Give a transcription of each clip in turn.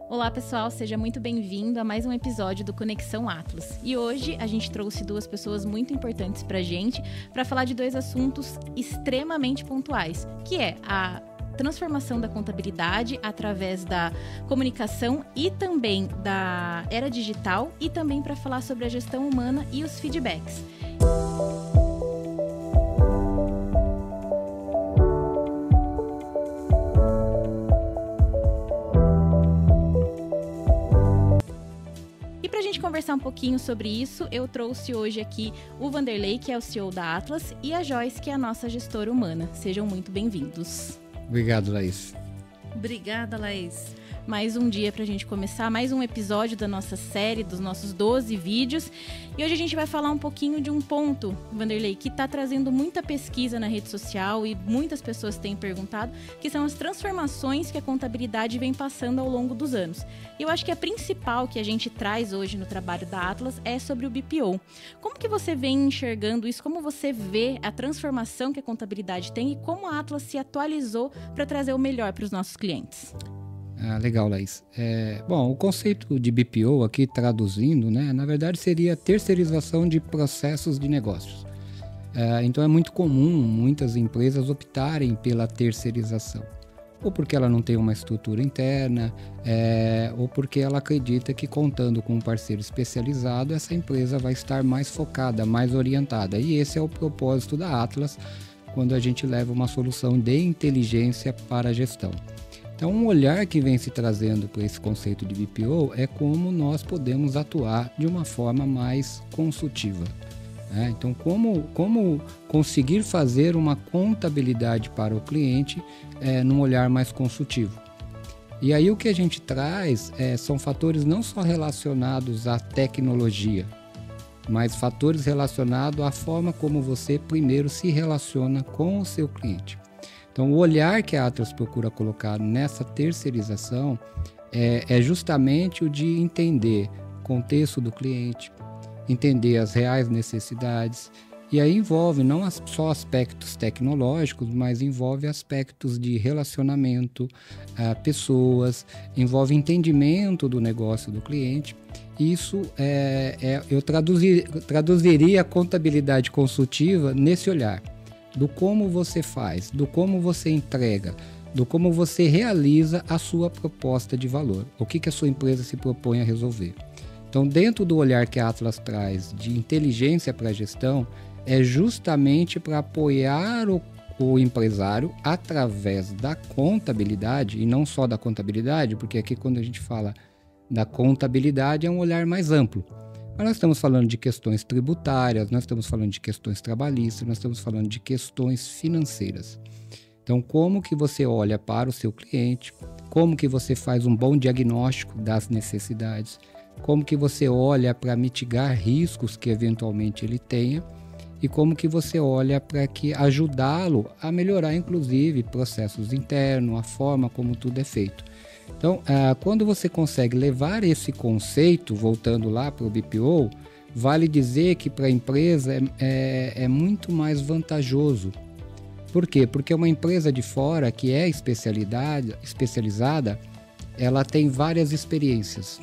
Olá pessoal, seja muito bem-vindo a mais um episódio do Conexão Atlas. E hoje a gente trouxe duas pessoas muito importantes pra gente para falar de dois assuntos extremamente pontuais, que é a transformação da contabilidade através da comunicação e também da era digital e também para falar sobre a gestão humana e os feedbacks. Conversar um pouquinho sobre isso, eu trouxe hoje aqui o Vanderlei, que é o CEO da Atlas, e a Joyce, que é a nossa gestora humana. Sejam muito bem-vindos. Obrigado, Laís. Obrigada, Laís. Mais um dia pra gente começar, mais um episódio da nossa série, dos nossos 12 vídeos. E hoje a gente vai falar um pouquinho de um ponto, Vanderlei, que tá trazendo muita pesquisa na rede social e muitas pessoas têm perguntado, que são as transformações que a contabilidade vem passando ao longo dos anos. E eu acho que a principal que a gente traz hoje no trabalho da Atlas é sobre o BPO. Como que você vem enxergando isso? Como você vê a transformação que a contabilidade tem e como a Atlas se atualizou para trazer o melhor para os nossos clientes? Legal, Laís. Bom, o conceito de BPO aqui, traduzindo, né, na verdade seria terceirização de processos de negócios. Então é muito comum muitas empresas optarem pela terceirização. Ou porque ela não tem uma estrutura interna, ou porque ela acredita que contando com um parceiro especializado, essa empresa vai estar mais focada, mais orientada. E esse é o propósito da Atlas, quando a gente leva uma solução de inteligência para a gestão. Então, um olhar que vem se trazendo para esse conceito de BPO é como nós podemos atuar de uma forma mais consultiva. Então, como conseguir fazer uma contabilidade para o cliente num olhar mais consultivo. E aí o que a gente traz são fatores não só relacionados à tecnologia, mas fatores relacionados à forma como você primeiro se relaciona com o seu cliente. Então, o olhar que a Atlas procura colocar nessa terceirização é justamente o de entender o contexto do cliente, entender as reais necessidades, e aí envolve não só aspectos tecnológicos, mas envolve aspectos de relacionamento, pessoas, envolve entendimento do negócio do cliente. Isso eu traduziria a contabilidade consultiva nesse olhar. Do como você faz, do como você entrega, do como você realiza a sua proposta de valor. O que a sua empresa se propõe a resolver. Então, dentro do olhar que a Atlas traz de inteligência para a gestão, é justamente para apoiar o empresário através da contabilidade, e não só da contabilidade, porque aqui quando a gente fala da contabilidade é um olhar mais amplo. Mas nós estamos falando de questões tributárias, nós estamos falando de questões trabalhistas, nós estamos falando de questões financeiras. Então, como que você olha para o seu cliente, como que você faz um bom diagnóstico das necessidades, como que você olha para mitigar riscos que eventualmente ele tenha e como que você olha para que ajudá-lo a melhorar, inclusive, processos internos, a forma como tudo é feito. Então, quando você consegue levar esse conceito, voltando lá para o BPO, vale dizer que para a empresa é muito mais vantajoso. Por quê? Porque uma empresa de fora que é especializada, ela tem várias experiências.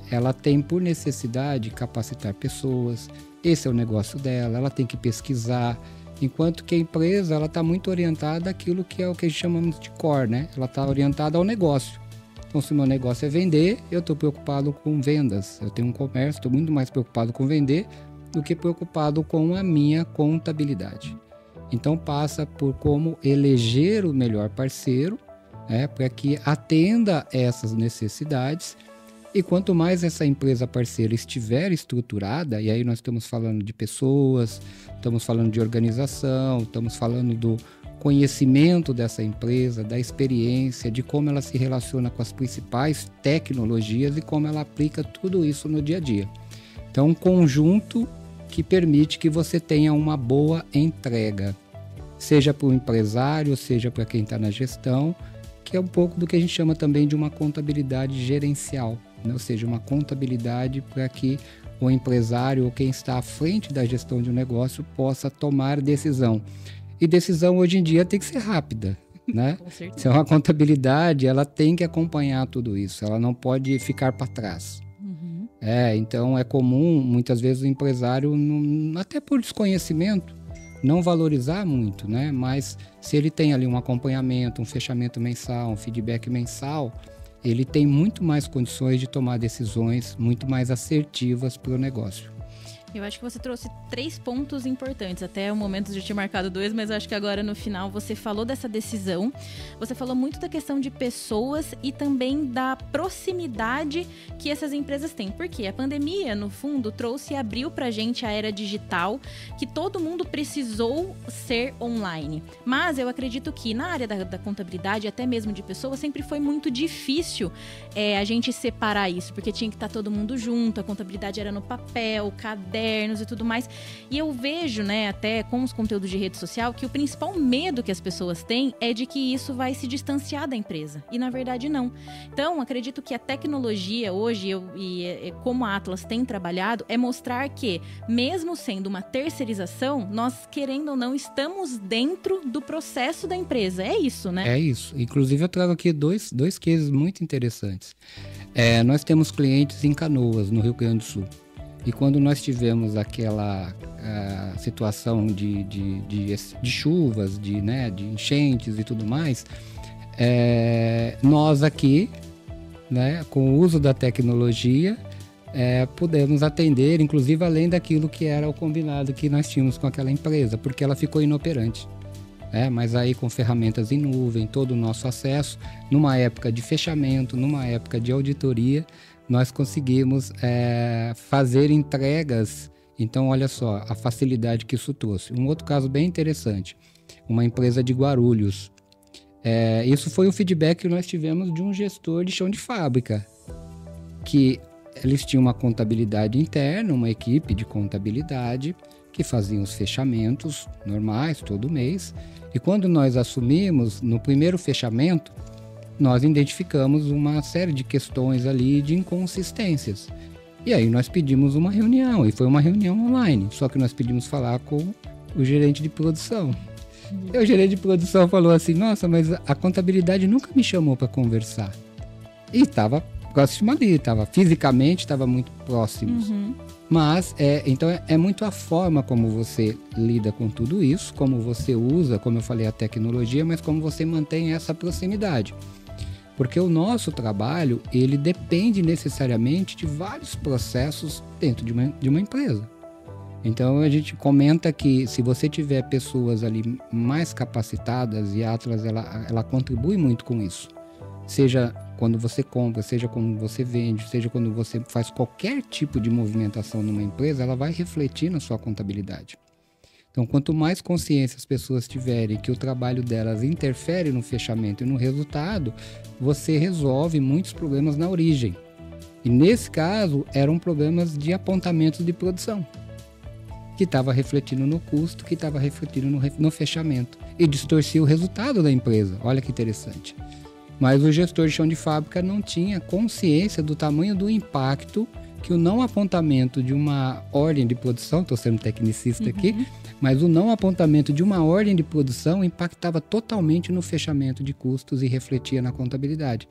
Ela tem por necessidade capacitar pessoas, esse é o negócio dela, ela tem que pesquisar. Enquanto que a empresa está muito orientada àquilo que é o que chamamos de core, né? Ela está orientada ao negócio. Então, se o meu negócio é vender, eu estou preocupado com vendas. Eu tenho um comércio, estou muito mais preocupado com vender do que preocupado com a minha contabilidade. Então, passa por como eleger o melhor parceiro, para que atenda essas necessidades. E quanto mais essa empresa parceira estiver estruturada, e aí nós estamos falando de pessoas, estamos falando de organização, estamos falando do conhecimento dessa empresa, da experiência, de como ela se relaciona com as principais tecnologias e como ela aplica tudo isso no dia a dia. Então, um conjunto que permite que você tenha uma boa entrega, seja para o empresário, seja para quem está na gestão, que é um pouco do que a gente chama também de uma contabilidade gerencial. Ou seja, uma contabilidade para que o empresário ou quem está à frente da gestão de um negócio possa tomar decisão. E decisão hoje em dia tem que ser rápida. né? Com certeza. Então, a contabilidade, ela tem que acompanhar tudo isso, ela não pode ficar para trás. Então é comum, muitas vezes, o empresário, até por desconhecimento, não valorizar muito, né? Mas se ele tem ali um acompanhamento, um fechamento mensal, um feedback mensal, ele tem muito mais condições de tomar decisões muito mais assertivas para o negócio. Eu acho que você trouxe 3 pontos importantes. Até o momento de ter marcado 2, mas eu acho que agora no final você falou dessa decisão. Você falou muito da questão de pessoas e também da proximidade que essas empresas têm. Porque a pandemia, no fundo, trouxe e abriu pra gente a era digital, que todo mundo precisou ser online. Mas eu acredito que na área da contabilidade, até mesmo de pessoas, sempre foi muito difícil a gente separar isso, porque tinha que estar todo mundo junto, a contabilidade era no papel, cadernos e tudo mais. E eu vejo, né, até com os conteúdos de rede social, que o principal medo que as pessoas têm é de que isso vai se distanciar da empresa. E na verdade não. Então, acredito que a tecnologia hoje, como a Atlas tem trabalhado, é mostrar que, mesmo sendo uma terceirização, nós, querendo ou não, estamos dentro do processo da empresa. É isso, né? É isso. Inclusive, eu trago aqui dois cases muito interessantes. Nós temos clientes em Canoas, no Rio Grande do Sul. E quando nós tivemos aquela situação de chuvas, de enchentes e tudo mais, nós aqui, né, com o uso da tecnologia, pudemos atender, inclusive além daquilo que era o combinado que nós tínhamos com aquela empresa, porque ela ficou inoperante. Mas aí com ferramentas em nuvem, todo o nosso acesso, numa época de fechamento, numa época de auditoria, nós conseguimos fazer entregas. Então, olha só a facilidade que isso trouxe. Um outro caso bem interessante, uma empresa de Guarulhos. Isso foi o feedback que nós tivemos de um gestor de chão de fábrica, que eles tinham uma contabilidade interna, uma equipe de contabilidade, que faziam os fechamentos normais todo mês. E quando nós assumimos, no primeiro fechamento, nós identificamos uma série de questões ali de inconsistências. E aí nós pedimos uma reunião, e foi uma reunião online, só que nós pedimos falar com o gerente de produção. E o gerente de produção falou assim, nossa, mas a contabilidade nunca me chamou para conversar. E estava próximo ali, fisicamente estava muito próximos. Mas, então é muito a forma como você lida com tudo isso, como você usa, como eu falei, a tecnologia, mas como você mantém essa proximidade. Porque o nosso trabalho, ele depende necessariamente de vários processos dentro de uma empresa. Então, a gente comenta que se você tiver pessoas ali mais capacitadas, e a Atlas, ela contribui muito com isso. Seja quando você compra, seja quando você vende, seja quando você faz qualquer tipo de movimentação numa empresa, ela vai refletir na sua contabilidade. Então, quanto mais consciência as pessoas tiverem que o trabalho delas interfere no fechamento e no resultado, você resolve muitos problemas na origem. E nesse caso, eram problemas de apontamentos de produção, que estava refletindo no custo, que estava refletindo no fechamento, e distorcia o resultado da empresa. Olha que interessante. Mas o gestor de chão de fábrica não tinha consciência do tamanho do impacto que o não apontamento de uma ordem de produção, estou sendo tecnicista aqui, mas o não apontamento de uma ordem de produção impactava totalmente no fechamento de custos e refletia na contabilidade.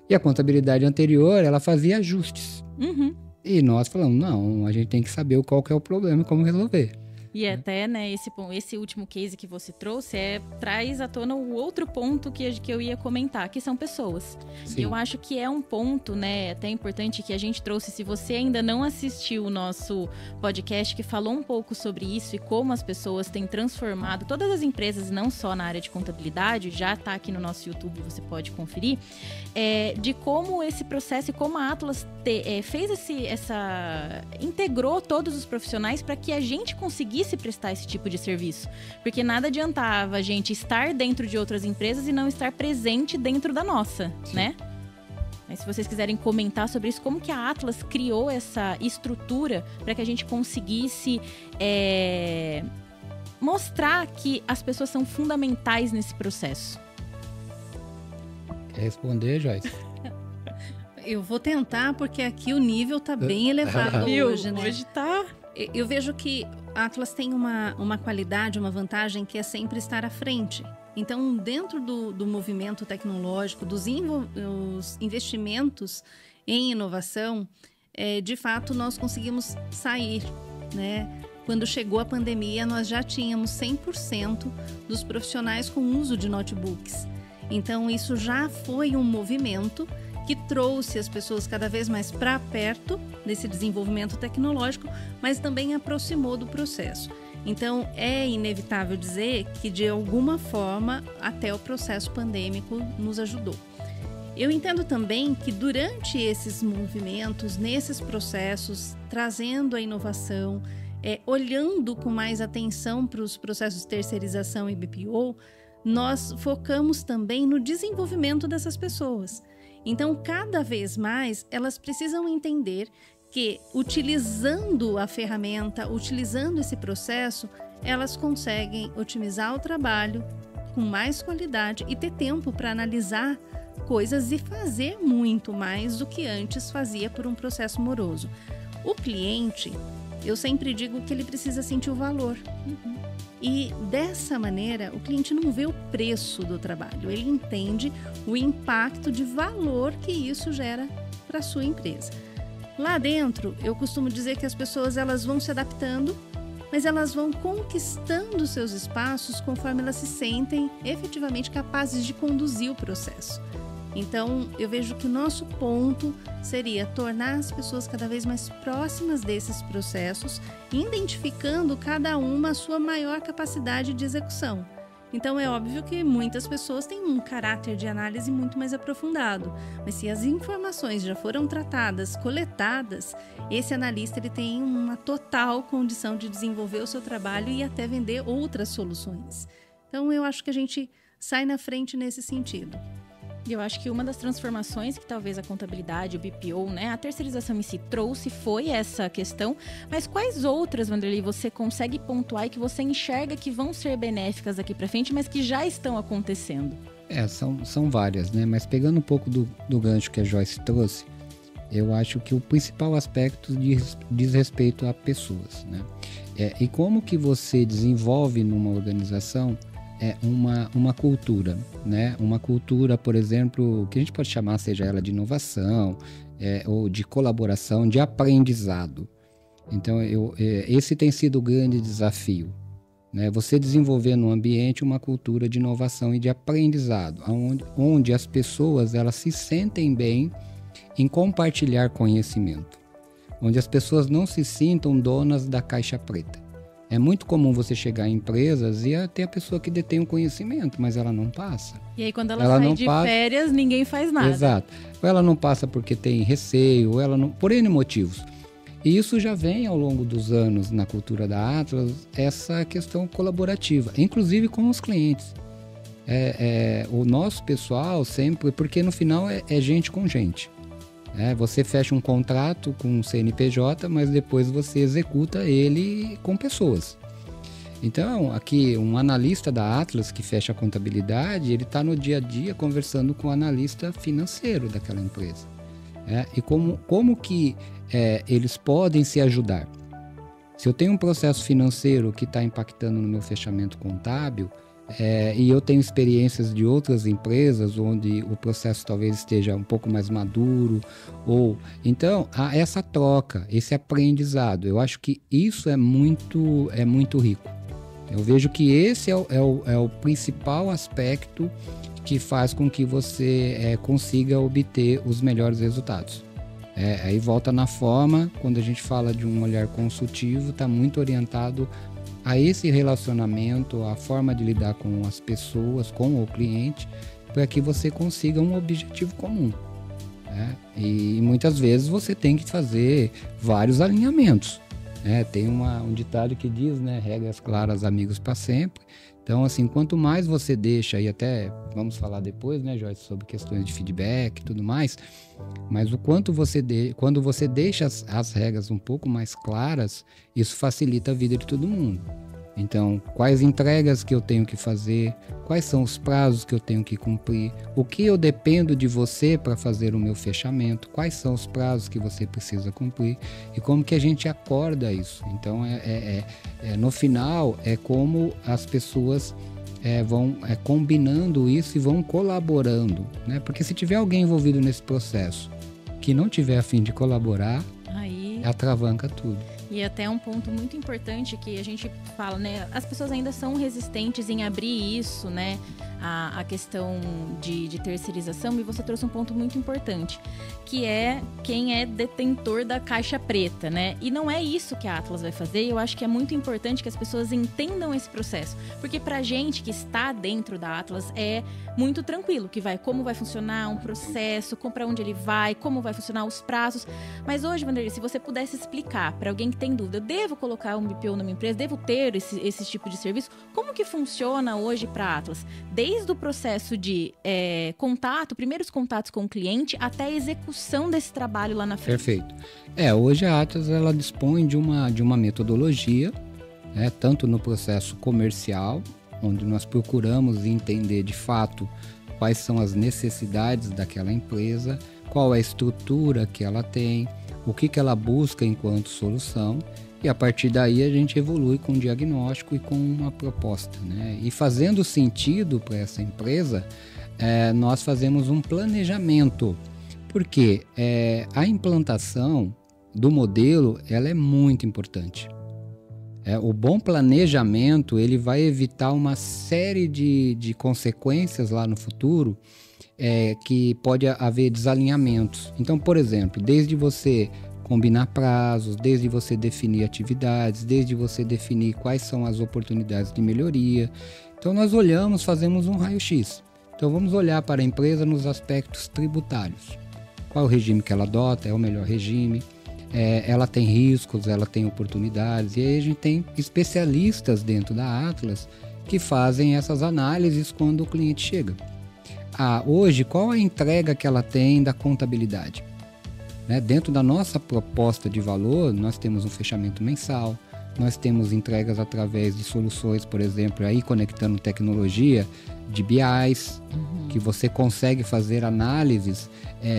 E a contabilidade anterior, ela fazia ajustes. E nós falamos, não, a gente tem que saber qual que é o problema e como resolver. E até, né, esse último case que você trouxe traz à tona o outro ponto que eu ia comentar, que são pessoas. Sim. Eu acho que é um ponto, né, até importante que a gente trouxe. Se você ainda não assistiu o nosso podcast que falou um pouco sobre isso e como as pessoas têm transformado todas as empresas, não só na área de contabilidade, já está aqui no nosso YouTube, você pode conferir, de como esse processo e como a Atlas fez integrou todos os profissionais para que a gente conseguisse prestar esse tipo de serviço. Porque nada adiantava a gente estar dentro de outras empresas e não estar presente dentro da nossa, Sim. né? Mas se vocês quiserem comentar sobre isso, como que a Atlas criou essa estrutura para que a gente conseguisse mostrar que as pessoas são fundamentais nesse processo? Quer responder, Joyce? Eu vou tentar, porque aqui o nível tá bem elevado hoje, né? Hoje tá... Eu vejo que a Atlas tem uma qualidade, uma vantagem que é sempre estar à frente. Então, dentro do movimento tecnológico, dos investimentos em inovação, de fato, nós conseguimos sair, né? Quando chegou a pandemia, nós já tínhamos 100% dos profissionais com uso de notebooks. Então, isso já foi um movimento que trouxe as pessoas cada vez mais para perto desse desenvolvimento tecnológico, mas também aproximou do processo. Então, é inevitável dizer que, de alguma forma, até o processo pandêmico nos ajudou. Eu entendo também que durante esses movimentos, nesses processos, trazendo a inovação, olhando com mais atenção para os processos de terceirização e BPO, nós focamos também no desenvolvimento dessas pessoas. Então, cada vez mais, elas precisam entender que, utilizando a ferramenta, utilizando esse processo, elas conseguem otimizar o trabalho com mais qualidade e ter tempo para analisar coisas e fazer muito mais do que antes fazia por um processo moroso. O cliente, eu sempre digo que ele precisa sentir o valor. E dessa maneira, o cliente não vê o preço do trabalho, ele entende o impacto de valor que isso gera para a sua empresa. Lá dentro, eu costumo dizer que as pessoas elas vão se adaptando, mas elas vão conquistando seus espaços conforme elas se sentem efetivamente capazes de conduzir o processo. Então, eu vejo que o nosso ponto seria tornar as pessoas cada vez mais próximas desses processos, identificando cada uma a sua maior capacidade de execução. Então, é óbvio que muitas pessoas têm um caráter de análise muito mais aprofundado, mas se as informações já foram tratadas, coletadas, esse analista ele tem uma total condição de desenvolver o seu trabalho e até vender outras soluções. Então, eu acho que a gente sai na frente nesse sentido. E eu acho que uma das transformações que talvez a contabilidade, o BPO, né, a terceirização em si trouxe foi essa questão. Mas quais outras, Vanderlei, você consegue pontuar e que você enxerga que vão ser benéficas daqui para frente, mas que já estão acontecendo? São várias, né? Mas pegando um pouco do gancho que a Joyce trouxe, eu acho que o principal aspecto diz respeito a pessoas, né? E como que você desenvolve numa organização uma cultura, né? Uma cultura, por exemplo, que a gente pode chamar, seja ela de inovação, ou de colaboração, de aprendizado. Então, esse tem sido o grande desafio, né? Você desenvolver no ambiente uma cultura de inovação e de aprendizado, onde as pessoas elas se sentem bem em compartilhar conhecimento, onde as pessoas não se sintam donas da caixa preta. É muito comum você chegar em empresas e ter a pessoa que detém o conhecimento, mas ela não passa. E aí quando ela sai de férias, ninguém faz nada. Exato. Ou ela não passa porque tem receio, ou ela não, por N motivos. E isso já vem ao longo dos anos na cultura da Atlas, essa questão colaborativa, inclusive com os clientes. O nosso pessoal sempre, porque no final é gente com gente. Você fecha um contrato com um CNPJ, mas depois você executa ele com pessoas. Então, aqui, um analista da Atlas que fecha a contabilidade, ele está no dia a dia conversando com o analista financeiro daquela empresa. E como que eles podem se ajudar? Se eu tenho um processo financeiro que está impactando no meu fechamento contábil, e eu tenho experiências de outras empresas onde o processo talvez esteja um pouco mais maduro, então há essa troca, esse aprendizado. Eu acho que isso é muito rico. Eu vejo que esse é o principal aspecto que faz com que você consiga obter os melhores resultados. Aí volta na forma, quando a gente fala de um olhar consultivo, está muito orientado a esse relacionamento, a forma de lidar com as pessoas, com o cliente, para que você consiga um objetivo comum. E muitas vezes você tem que fazer vários alinhamentos. Tem um ditado que diz, né, regras claras, amigos para sempre. Então, assim, quanto mais você deixa, e até vamos falar depois, né, Joyce, sobre questões de feedback e tudo mais, mas o quanto quando você deixa as regras um pouco mais claras, isso facilita a vida de todo mundo. Então, quais entregas que eu tenho que fazer, quais são os prazos que eu tenho que cumprir, o que eu dependo de você para fazer o meu fechamento, quais são os prazos que você precisa cumprir e como que a gente acorda isso. Então, no final, é como as pessoas vão combinando isso e vão colaborando, né? Porque se tiver alguém envolvido nesse processo que não tiver a fim de colaborar, aí atravanca tudo. E até um ponto muito importante que a gente fala, né? As pessoas ainda são resistentes em abrir isso, né? A questão de terceirização, e você trouxe um ponto muito importante, que é quem é detentor da caixa preta, né? E não é isso que a Atlas vai fazer, e eu acho que é muito importante que as pessoas entendam esse processo, porque pra gente que está dentro da Atlas é muito tranquilo, como vai funcionar um processo, para onde ele vai, como vai funcionar os prazos. Mas hoje, Vanderlei, se você pudesse explicar para alguém que tem dúvida, eu devo colocar um BPO na minha empresa, devo ter esse tipo de serviço, como que funciona hoje para a Atlas? Desde o processo de primeiros contatos com o cliente, até a execução desse trabalho lá na frente. Perfeito. Hoje a Atlas ela dispõe de uma metodologia, tanto no processo comercial, onde nós procuramos entender de fato quais são as necessidades daquela empresa, qual é a estrutura que ela tem, o que ela busca enquanto solução, e a partir daí a gente evolui com um diagnóstico e com uma proposta, né? E fazendo sentido para essa empresa, nós fazemos um planejamento, porque a implantação do modelo ela é muito importante. O bom planejamento ele vai evitar uma série de consequências lá no futuro, que pode haver desalinhamentos. Então, por exemplo, desde você combinar prazos, desde você definir atividades, desde você definir quais são as oportunidades de melhoria. Então nós fazemos um raio-x. Então vamos olhar para a empresa nos aspectos tributários. Qual é o regime que ela adota? É o melhor regime? Ela tem riscos, ela tem oportunidades. E aí a gente tem especialistas dentro da Atlas que fazem essas análises quando o cliente chega. Hoje, qual a entrega que ela tem da contabilidade? Dentro da nossa proposta de valor, nós temos um fechamento mensal, nós temos entregas através de soluções, por exemplo, aí conectando tecnologia de BIs, que você consegue fazer análises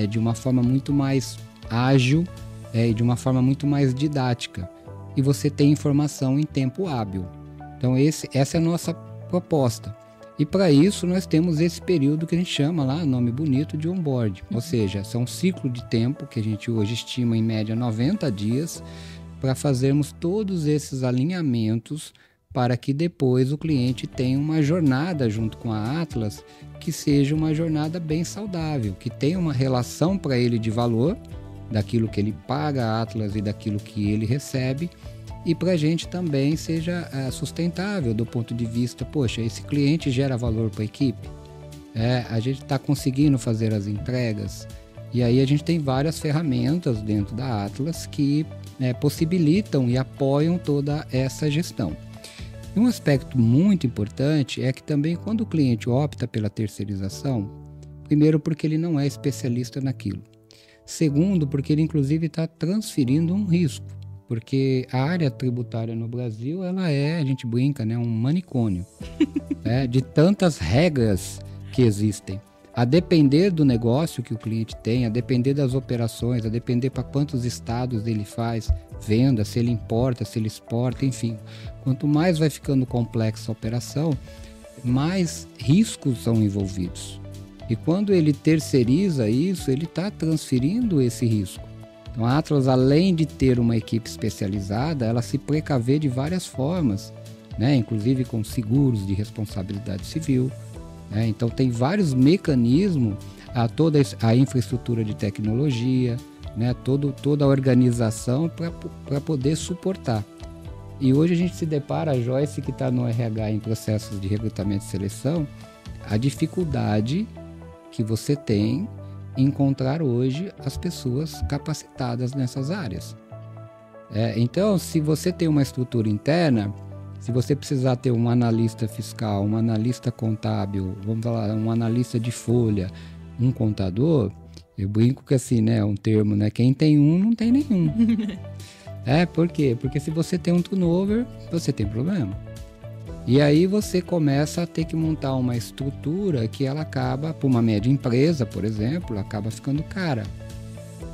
de uma forma muito mais ágil e de uma forma muito mais didática. E você tem informação em tempo hábil. Então essa é a nossa proposta. E para isso nós temos esse período que a gente chama lá, nome bonito, de onboard. Ou seja, são um ciclo de tempo que a gente hoje estima em média 90 dias para fazermos todos esses alinhamentos para que depois o cliente tenha uma jornada junto com a Atlas que seja uma jornada bem saudável, que tenha uma relação para ele de valor daquilo que ele paga a Atlas e daquilo que ele recebe, e para a gente também seja sustentável do ponto de vista, poxa, esse cliente gera valor para a equipe, a gente está conseguindo fazer as entregas, e aí a gente tem várias ferramentas dentro da Atlas que possibilitam e apoiam toda essa gestão. E um aspecto muito importante é que também quando o cliente opta pela terceirização, primeiro porque ele não é especialista naquilo, segundo porque ele inclusive está transferindo um risco. Porque a área tributária no Brasil, ela a gente brinca, né, um manicômio, de tantas regras que existem. A depender do negócio que o cliente tem, a depender das operações, a depender para quantos estados ele faz venda, se ele importa, se ele exporta, enfim. Quanto mais vai ficando complexa a operação, mais riscos são envolvidos. E quando ele terceiriza isso, ele está transferindo esse risco. Então, a Atlas, além de ter uma equipe especializada, ela se precavê de várias formas, inclusive com seguros de responsabilidade civil. Então, tem vários mecanismos, toda a infraestrutura de tecnologia, toda a organização para poder suportar. E hoje a gente se depara, a Joyce, que está no RH em processos de recrutamento e seleção, a dificuldade que você tem encontrar hoje as pessoas capacitadas nessas áreas. Então, se você tem uma estrutura interna, se você precisar ter um analista fiscal, um analista contábil, vamos falar, um analista de folha, um contador, eu brinco que assim, um termo, quem tem um, não tem nenhum. Por quê? Porque se você tem um turnover, você tem problema. E aí você começa a ter que montar uma estrutura que ela acaba, para uma média empresa, por exemplo, acaba ficando cara.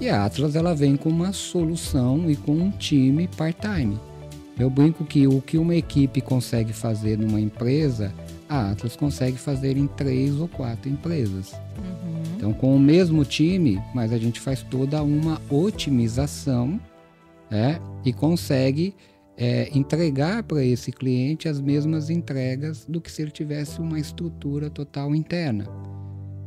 E a Atlas ela vem com uma solução e com um time part-time. Eu brinco que o que uma equipe consegue fazer numa empresa, a Atlas consegue fazer em 3 ou 4 empresas. Então, com o mesmo time, mas a gente faz toda uma otimização, e consegue entregar para esse cliente as mesmas entregas do que se ele tivesse uma estrutura total interna.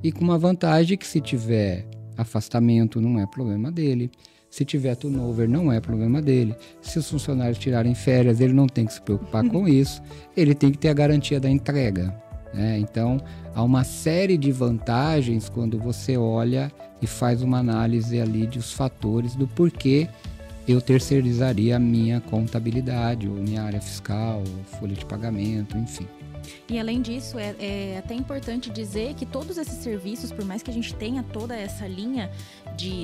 E com uma vantagem que, se tiver afastamento, não é problema dele. Se tiver turnover, não é problema dele. Se os funcionários tirarem férias, ele não tem que se preocupar com isso. Ele tem que ter a garantia da entrega. Então, há uma série de vantagens quando você olha e faz uma análise ali dos fatores do porquê eu terceirizaria a minha contabilidade, ou minha área fiscal, ou folha de pagamento, enfim. E além disso, é até importante dizer que todos esses serviços, por mais que a gente tenha toda essa linha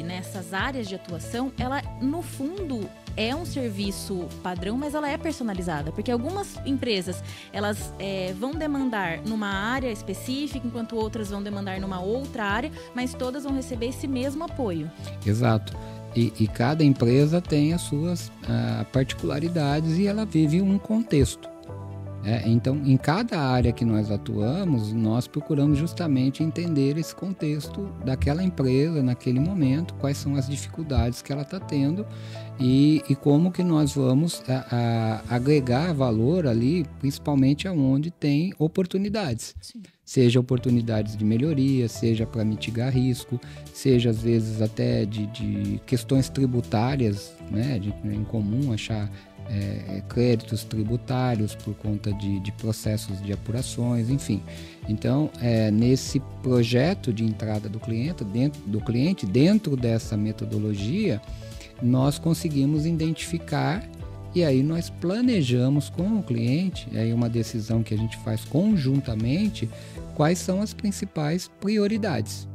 nessas áreas de atuação, ela, no fundo, é um serviço padrão, mas ela é personalizada. Porque algumas empresas, elas vão demandar numa área específica, enquanto outras vão demandar numa outra área, mas todas vão receber esse mesmo apoio. Exato. E cada empresa tem as suas particularidades e ela vive um contexto. Então, em cada área que nós atuamos, nós procuramos justamente entender esse contexto daquela empresa naquele momento, quais são as dificuldades que ela está tendo e como que nós vamos agregar valor ali, principalmente aonde tem oportunidades. Sim. Seja oportunidades de melhoria, seja para mitigar risco, seja às vezes até de questões tributárias, né? É incomum achar créditos tributários por conta de processos de apurações, enfim. Então, nesse projeto de entrada do cliente, dentro dessa metodologia, nós conseguimos identificar e aí nós planejamos com o cliente, aí uma decisão que a gente faz conjuntamente, quais são as principais prioridades.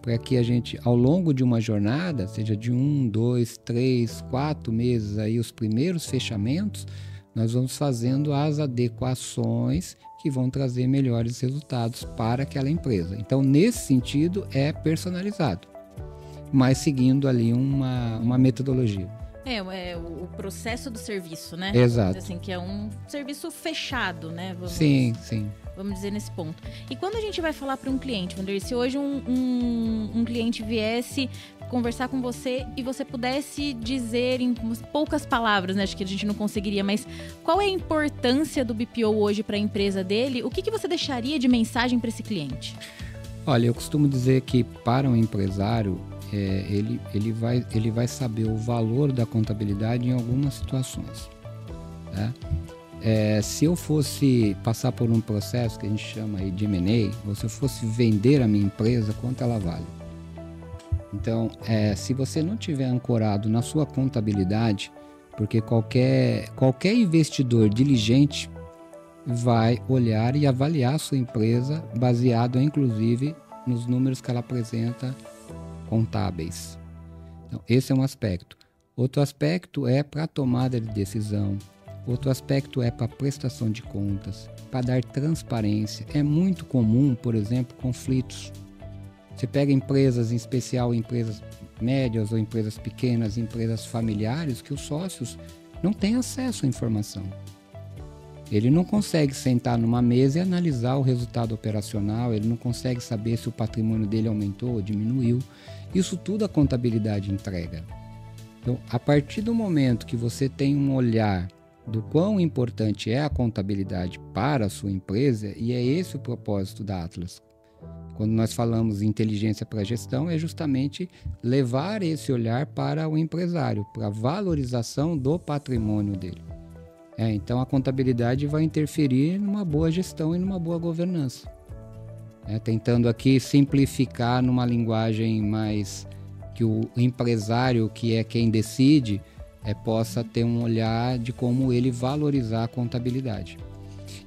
Para que a gente, ao longo de uma jornada, seja de 1, 2, 3, 4 meses, aí os primeiros fechamentos, nós vamos fazendo as adequações que vão trazer melhores resultados para aquela empresa. Então, nesse sentido, é personalizado, mas seguindo ali uma metodologia. O processo do serviço, né? Exato. Assim, que é um serviço fechado, né? Sim. Vamos dizer nesse ponto. E quando a gente vai falar para um cliente, Wanderlei, se hoje um cliente viesse conversar com você e você pudesse dizer em poucas palavras, né? Acho que a gente não conseguiria, mas qual é a importância do BPO hoje para a empresa dele? O que você deixaria de mensagem para esse cliente? Olha, eu costumo dizer que para um empresário, ele vai saber o valor da contabilidade em algumas situações. Se eu fosse passar por um processo que a gente chama aí de M&A, ou se eu fosse vender a minha empresa, quanto ela vale? Então, se você não tiver ancorado na sua contabilidade, porque qualquer investidor diligente vai olhar e avaliar a sua empresa baseado, inclusive, nos números que ela apresenta contábeis. Então, esse é um aspecto. Outro aspecto é para a tomada de decisão. Outro aspecto é para a prestação de contas, para dar transparência. É muito comum, por exemplo, conflitos. Você pega empresas, em especial empresas médias ou empresas pequenas, empresas familiares, que os sócios não têm acesso à informação. Ele não consegue sentar numa mesa e analisar o resultado operacional, ele não consegue saber se o patrimônio dele aumentou ou diminuiu. Isso tudo a contabilidade entrega. Então, a partir do momento que você tem um olhar do quão importante é a contabilidade para a sua empresa, e é esse o propósito da Atlas. Quando nós falamos em inteligência para a gestão, é justamente levar esse olhar para o empresário, para a valorização do patrimônio dele. Então, a contabilidade vai interferir numa boa gestão e numa boa governança. Tentando aqui simplificar numa linguagem mais que o empresário, que é quem decide, possa ter um olhar de como ele valorizar a contabilidade.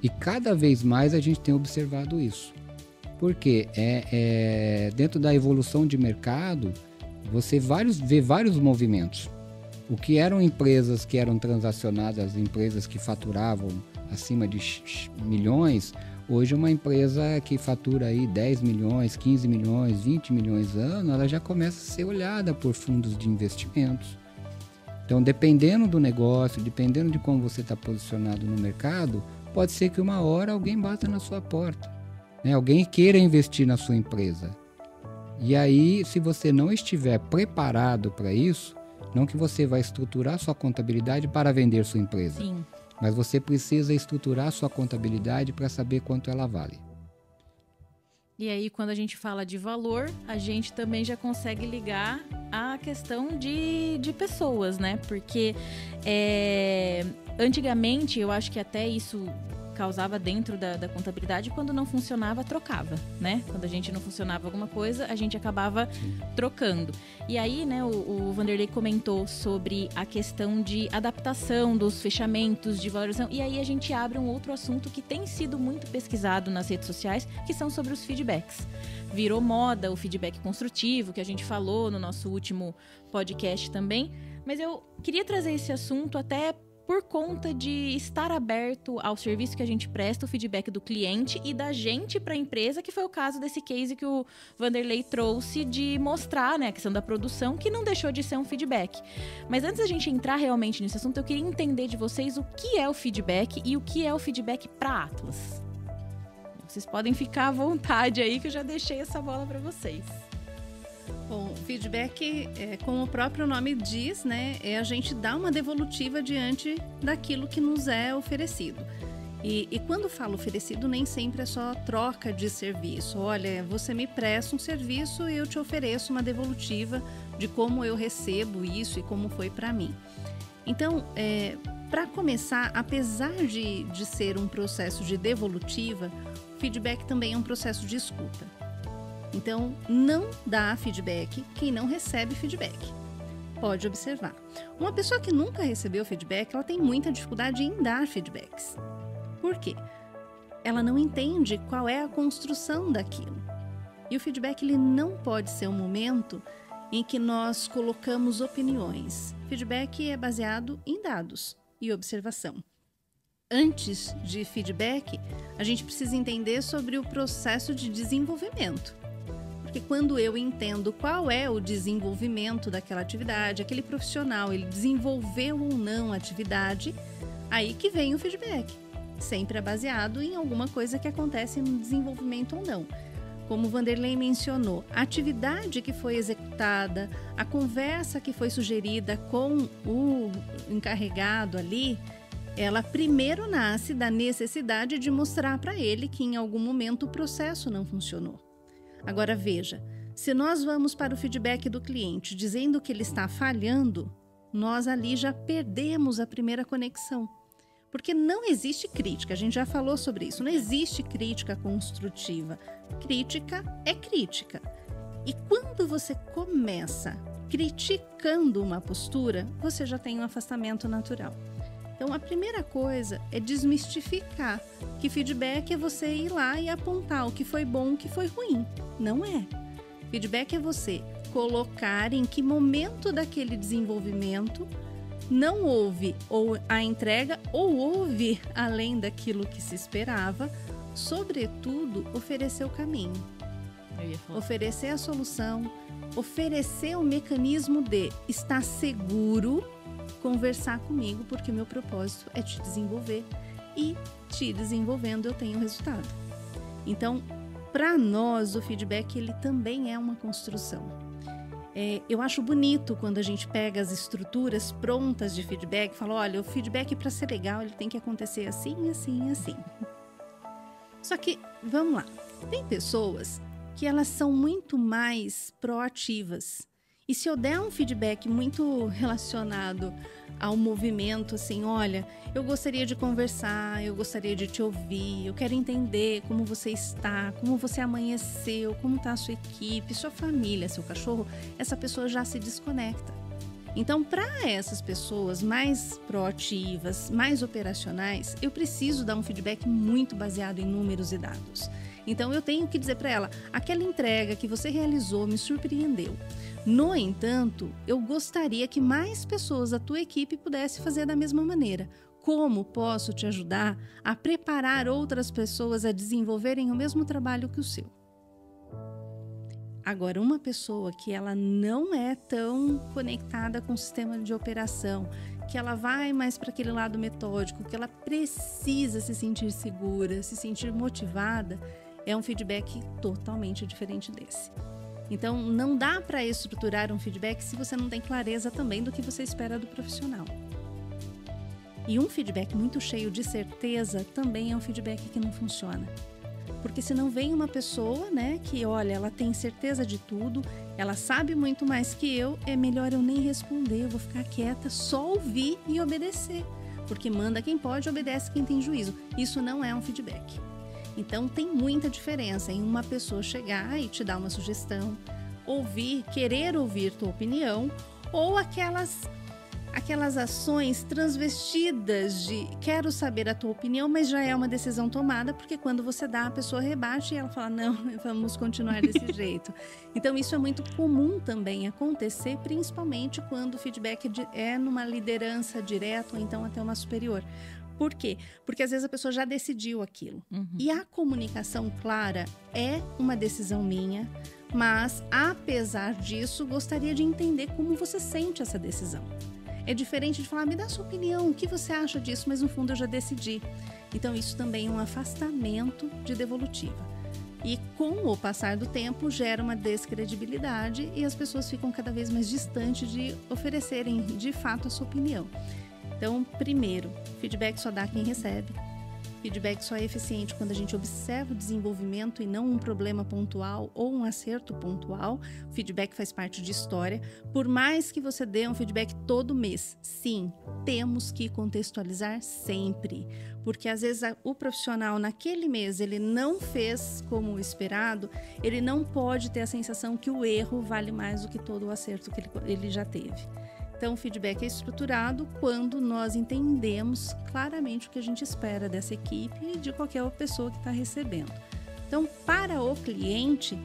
E cada vez mais a gente tem observado isso. Porque dentro da evolução de mercado, você vê vários movimentos. O que eram empresas que eram transacionadas, empresas que faturavam acima de milhões, hoje uma empresa que fatura aí 10 milhões, 15 milhões, 20 milhões ano, ela já começa a ser olhada por fundos de investimentos. Então, dependendo do negócio, dependendo de como você está posicionado no mercado, pode ser que uma hora alguém bata na sua porta, né? Alguém queira investir na sua empresa. E aí, se você não estiver preparado para isso, não que você vai estruturar sua contabilidade para vender sua empresa, Sim. mas você precisa estruturar sua contabilidade para saber quanto ela vale. E aí, quando a gente fala de valor, a gente também já consegue ligar a questão de pessoas, né? Porque antigamente, eu acho que até isso causava dentro da contabilidade, quando não funcionava, trocava, né? Quando a gente não funcionava alguma coisa, a gente acabava trocando. E aí, né, o Vanderlei comentou sobre a questão de adaptação dos fechamentos, de valorização, e aí a gente abre um outro assunto que tem sido muito pesquisado nas redes sociais, que são sobre os feedbacks. Virou moda o feedback construtivo, que a gente falou no nosso último podcast também, mas eu queria trazer esse assunto até por conta de estar aberto ao serviço que a gente presta, o feedback do cliente e da gente para a empresa, que foi o caso desse case que o Vanderlei trouxe de mostrar, né, a questão da produção, que não deixou de ser um feedback. Mas antes da gente entrar realmente nesse assunto, eu queria entender de vocês o que é o feedback e o que é o feedback para Atlas. Vocês podem ficar à vontade aí, que eu já deixei essa bola para vocês. Bom, feedback, como o próprio nome diz, né, é a gente dar uma devolutiva diante daquilo que nos é oferecido. E quando falo oferecido, nem sempre é só troca de serviço. Olha, você me presta um serviço e eu te ofereço uma devolutiva de como eu recebo isso e como foi para mim. Então, para começar, apesar de ser um processo de devolutiva, feedback também é um processo de escuta. Então, não dá feedback quem não recebe feedback. Pode observar. Uma pessoa que nunca recebeu feedback, ela tem muita dificuldade em dar feedbacks. Por quê? Ela não entende qual é a construção daquilo. E o feedback, ele não pode ser um momento em que nós colocamos opiniões. Feedback é baseado em dados e observação. Antes de feedback, a gente precisa entender sobre o processo de desenvolvimento. Porque quando eu entendo qual é o desenvolvimento daquela atividade, aquele profissional, ele desenvolveu ou não a atividade, aí que vem o feedback. Sempre é baseado em alguma coisa que acontece no desenvolvimento ou não. Como o Vanderlei mencionou, a atividade que foi executada, a conversa que foi sugerida com o encarregado ali, ela primeiro nasce da necessidade de mostrar para ele que em algum momento o processo não funcionou. Agora veja, se nós vamos para o feedback do cliente dizendo que ele está falhando, nós ali já perdemos a primeira conexão. Porque não existe crítica, a gente já falou sobre isso, não existe crítica construtiva. Crítica é crítica. E quando você começa criticando uma postura, você já tem um afastamento natural. Então, a primeira coisa é desmistificar que feedback é você ir lá e apontar o que foi bom, o que foi ruim. Não é. Feedback é você colocar em que momento daquele desenvolvimento não houve ou a entrega ou houve além daquilo que se esperava, sobretudo, oferecer o caminho. Oferecer a solução, oferecer o mecanismo de estar seguro, conversar comigo, porque meu propósito é te desenvolver e te desenvolvendo eu tenho resultado. Então, para nós, o feedback ele também é uma construção. Eu acho bonito quando a gente pega as estruturas prontas de feedback e fala, olha, o feedback para ser legal ele tem que acontecer assim, assim, assim. Só que, vamos lá, tem pessoas que elas são muito mais proativas. E se eu der um feedback muito relacionado ao movimento, assim, olha, eu gostaria de conversar, eu gostaria de te ouvir, eu quero entender como você está, como você amanheceu, como está a sua equipe, sua família, seu cachorro, essa pessoa já se desconecta. Então, para essas pessoas mais proativas, mais operacionais, eu preciso dar um feedback muito baseado em números e dados. Então, eu tenho que dizer para ela, aquela entrega que você realizou me surpreendeu. No entanto, eu gostaria que mais pessoas da tua equipe pudessem fazer da mesma maneira. Como posso te ajudar a preparar outras pessoas a desenvolverem o mesmo trabalho que o seu? Agora, uma pessoa que ela não é tão conectada com o sistema de operação, que ela vai mais para aquele lado metódico, que ela precisa se sentir segura, se sentir motivada, é um feedback totalmente diferente desse. Então, não dá para estruturar um feedback se você não tem clareza também do que você espera do profissional. E um feedback muito cheio de certeza também é um feedback que não funciona. Porque senão vem uma pessoa, né, que olha, ela tem certeza de tudo, ela sabe muito mais que eu, é melhor eu nem responder, eu vou ficar quieta, só ouvir e obedecer. Porque manda quem pode, obedece quem tem juízo. Isso não é um feedback. Então tem muita diferença em uma pessoa chegar e te dar uma sugestão, ouvir, querer ouvir tua opinião, ou aquelas ações transvestidas de quero saber a tua opinião, mas já é uma decisão tomada, porque quando você dá, a pessoa rebate e ela fala, não, vamos continuar desse jeito. Então isso é muito comum também acontecer, principalmente quando o feedback é numa liderança direta ou então até uma superior. Por quê? Porque às vezes a pessoa já decidiu aquilo. E a comunicação clara é uma decisão minha, mas apesar disso, gostaria de entender como você sente essa decisão. É diferente de falar, me dá sua opinião, o que você acha disso? Mas no fundo eu já decidi. Então isso também é um afastamento de devolutiva. E com o passar do tempo gera uma descredibilidade e as pessoas ficam cada vez mais distantes de oferecerem de fato a sua opinião. Então, primeiro, feedback só dá quem recebe. Feedback só é eficiente quando a gente observa o desenvolvimento e não um problema pontual ou um acerto pontual. O feedback faz parte de história. Por mais que você dê um feedback todo mês, sim, temos que contextualizar sempre. Porque às vezes o profissional naquele mês ele não fez como esperado, ele não pode ter a sensação que o erro vale mais do que todo o acerto que ele já teve. Então, o feedback é estruturado quando nós entendemos claramente o que a gente espera dessa equipe e de qualquer pessoa que está recebendo. Então, para o cliente,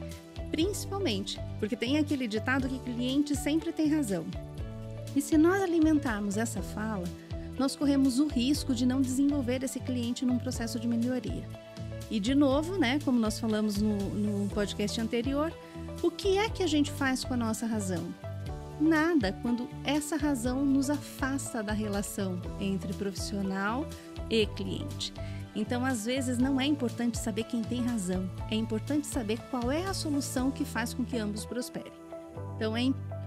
principalmente, porque tem aquele ditado que cliente sempre tem razão. E se nós alimentarmos essa fala, nós corremos o risco de não desenvolver esse cliente num processo de melhoria. E, de novo, né, como nós falamos no podcast anterior, o que é que a gente faz com a nossa razão? Nada, quando essa razão nos afasta da relação entre profissional e cliente. Então, às vezes, não é importante saber quem tem razão, é importante saber qual é a solução que faz com que ambos prosperem. Então,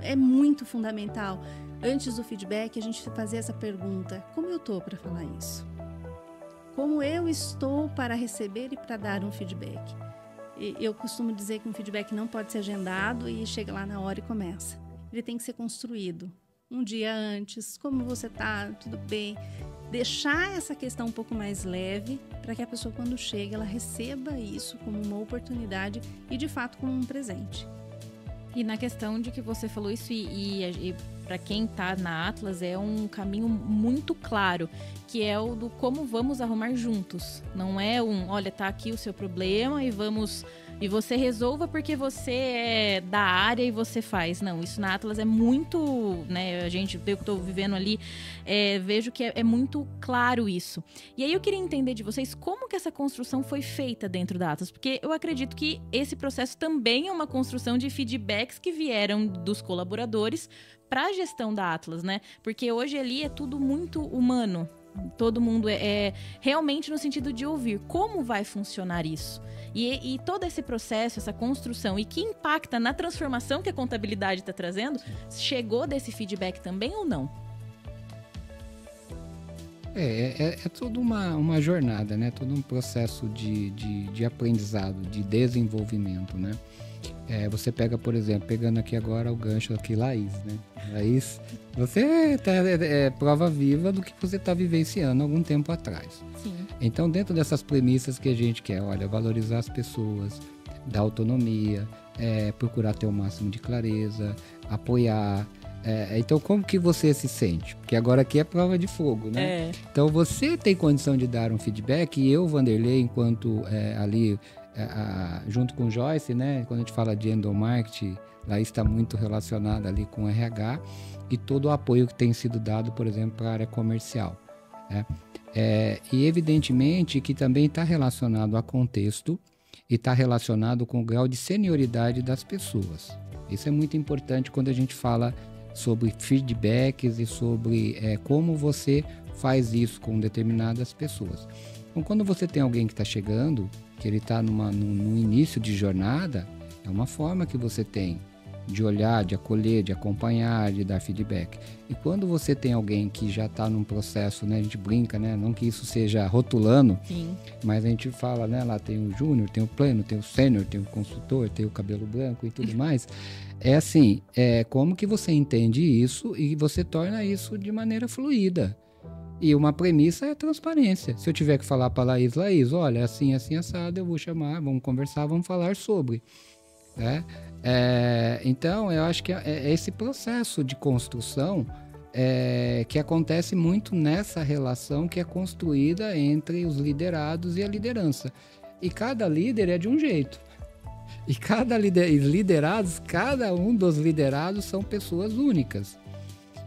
é muito fundamental, antes do feedback, a gente fazer essa pergunta: como eu estou para falar isso? Como eu estou para receber e para dar um feedback? Eu costumo dizer que um feedback não pode ser agendado e chega lá na hora e começa. Ele tem que ser construído um dia antes, como você está, tudo bem. Deixar essa questão um pouco mais leve para que a pessoa, quando chega, ela receba isso como uma oportunidade e, de fato, como um presente. E na questão de que você falou isso, e para quem está na Atlas, é um caminho muito claro, que é o do como vamos arrumar juntos. Não é olha, tá aqui o seu problema e você resolva porque você é da área e você faz. Não, isso na Atlas é muito, né, a gente vê o que eu estou vivendo ali, vejo que é muito claro isso. E aí eu queria entender de vocês como que essa construção foi feita dentro da Atlas, porque eu acredito que esse processo também é uma construção de feedbacks que vieram dos colaboradores para a gestão da Atlas, né? Porque hoje ali é tudo muito humano. Todo mundo é realmente no sentido de ouvir como vai funcionar isso. E todo esse processo, essa construção, e que impacta na transformação que a contabilidade está trazendo, chegou desse feedback também ou não? É toda uma jornada, né? Todo um processo de aprendizado, de desenvolvimento, né? Você pega, por exemplo, pegando aqui agora o gancho aqui, Laís, né? Laís, você é prova viva do que você está vivenciando algum tempo atrás. Sim. Então, dentro dessas premissas que a gente quer, olha, valorizar as pessoas, dar autonomia, procurar ter o máximo de clareza, apoiar. Então, como que você se sente? Porque agora aqui é prova de fogo, né? Então, você tem condição de dar um feedback, e eu, Vanderlei, enquanto ali... junto com Joyce, né? Quando a gente fala de endomarketing, lá está muito relacionado ali com RH e todo o apoio que tem sido dado, por exemplo, para a área comercial, né? E evidentemente que também está relacionado a contexto e está relacionado com o grau de senioridade das pessoas. Isso é muito importante quando a gente fala sobre feedbacks e sobre como você faz isso com determinadas pessoas. Então, quando você tem alguém que está chegando, que ele está no início de jornada, é uma forma que você tem de olhar, de acolher, de acompanhar, de dar feedback. E quando você tem alguém que já está num processo, né, a gente brinca, né, não que isso seja rotulando, Sim. mas a gente fala, né, lá tem o júnior, tem o pleno, tem o sênior, tem o consultor, tem o cabelo branco e tudo mais. É assim, como que você entende isso e você torna isso de maneira fluida. E uma premissa é a transparência. Se eu tiver que falar para Laís, olha, assim, assim, assado, eu vou chamar, vamos conversar, vamos falar sobre. Né? Então, eu acho que é esse processo de construção que acontece muito nessa relação que é construída entre os liderados e a liderança. E cada líder é de um jeito. E cada liderados, cada um dos liderados são pessoas únicas.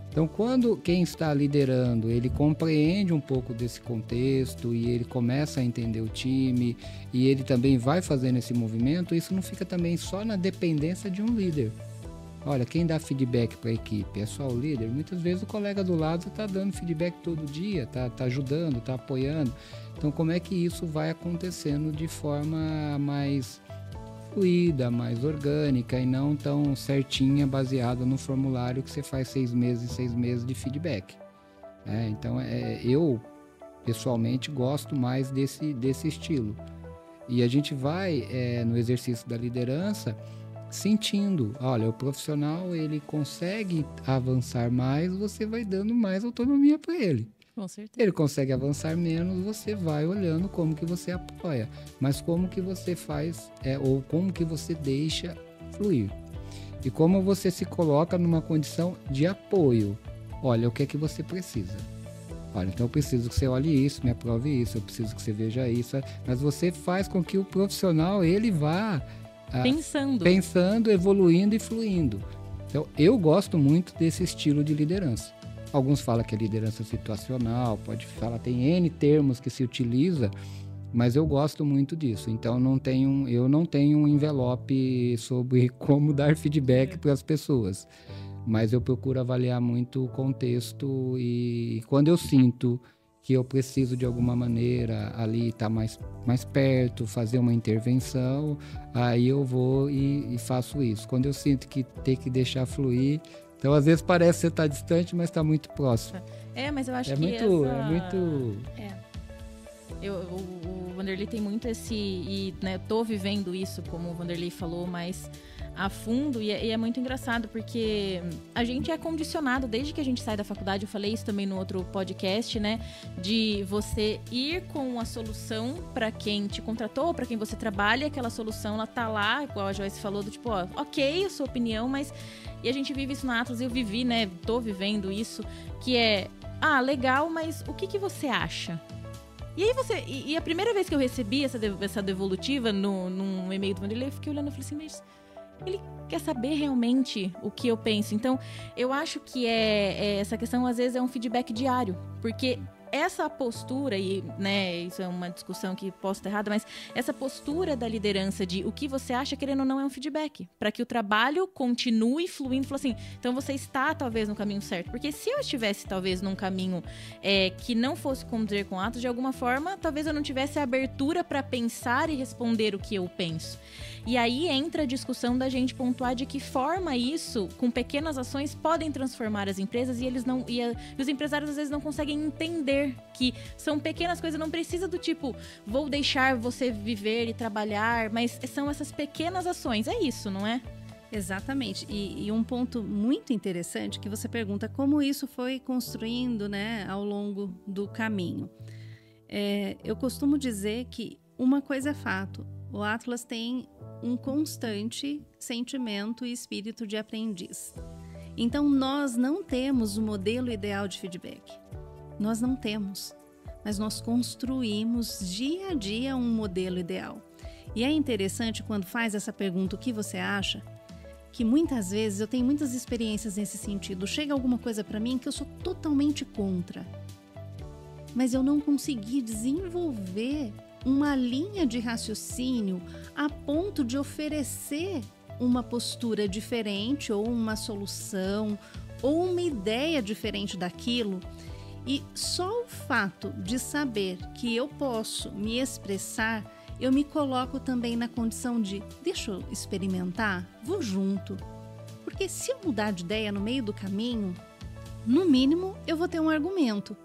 Então, quando quem está liderando, ele compreende um pouco desse contexto e ele começa a entender o time e ele também vai fazendo esse movimento, isso não fica também só na dependência de um líder. Olha, quem dá feedback para a equipe é só o líder. Muitas vezes o colega do lado está dando feedback todo dia, está ajudando, está apoiando. Então, como é que isso vai acontecendo de forma mais fluida, mais orgânica e não tão certinha, baseada no formulário que você faz 6 meses de feedback. Então, eu pessoalmente gosto mais desse estilo. E a gente vai, no exercício da liderança, sentindo, olha, o profissional ele consegue avançar mais, você vai dando mais autonomia para ele. Com certeza. Ele consegue avançar menos, você vai olhando como que você apoia, mas como que você faz, ou como que você deixa fluir. E como você se coloca numa condição de apoio. Olha, o que é que você precisa? Olha, então eu preciso que você olhe isso, me aprove isso, eu preciso que você veja isso. Mas você faz com que o profissional, ele vá pensando, evoluindo e fluindo. Então, eu gosto muito desse estilo de liderança. Alguns falam que é liderança situacional, pode falar, tem N termos que se utiliza, mas eu gosto muito disso. Então, eu não tenho um envelope sobre como dar feedback para as pessoas, mas eu procuro avaliar muito o contexto e quando eu sinto que eu preciso de alguma maneira ali estar mais perto, fazer uma intervenção, aí eu vou e faço isso. Quando eu sinto que tem que deixar fluir, então, às vezes parece que você está distante, mas está muito próximo. Mas eu acho que o Wanderley tem muito esse... E, né, eu tô vivendo isso, como o Wanderley falou, mas a fundo. E é muito engraçado, porque a gente é condicionado, desde que a gente sai da faculdade, eu falei isso também no outro podcast, né? De você ir com a solução para quem te contratou, para quem você trabalha, aquela solução, ela tá lá, igual a Joyce falou, do tipo, ó, ok, a sua opinião, mas... E a gente vive isso na Atlas, eu vivi, né? Tô vivendo isso, que é... legal, mas o que você acha? E aí E a primeira vez que eu recebi essa devolutiva num e-mail do Wanderley, eu fiquei olhando e falei assim, mas... Ele quer saber realmente o que eu penso. Então, eu acho que essa questão, às vezes, é um feedback diário. Porque essa postura, e né, isso é uma discussão que posso estar errada, mas essa postura da liderança de o que você acha, querendo ou não, é um feedback. Para que o trabalho continue fluindo. Fala assim, então você está, talvez, no caminho certo. Porque se eu estivesse, talvez, num caminho que não fosse conduzir com atos, de alguma forma, talvez eu não tivesse a abertura para pensar e responder o que eu penso. E aí entra a discussão da gente pontuar de que forma isso, com pequenas ações, podem transformar as empresas e eles não. E os empresários às vezes não conseguem entender que são pequenas coisas, não precisa do tipo, vou deixar você viver e trabalhar, mas são essas pequenas ações, é isso, não é? Exatamente. E um ponto muito interessante que você pergunta como isso foi construindo, né, ao longo do caminho. Eu costumo dizer que uma coisa é fato, o Atlas tem um constante sentimento e espírito de aprendiz. Então, nós não temos o modelo ideal de feedback. Nós não temos, mas nós construímos dia a dia um modelo ideal. E é interessante quando faz essa pergunta, o que você acha? Que muitas vezes, eu tenho muitas experiências nesse sentido, chega alguma coisa para mim que eu sou totalmente contra. Mas eu não consegui desenvolver uma linha de raciocínio a ponto de oferecer uma postura diferente ou uma solução ou uma ideia diferente daquilo. E só o fato de saber que eu posso me expressar, eu me coloco também na condição de, deixa eu experimentar, vou junto. Porque se eu mudar de ideia no meio do caminho, no mínimo eu vou ter um argumento.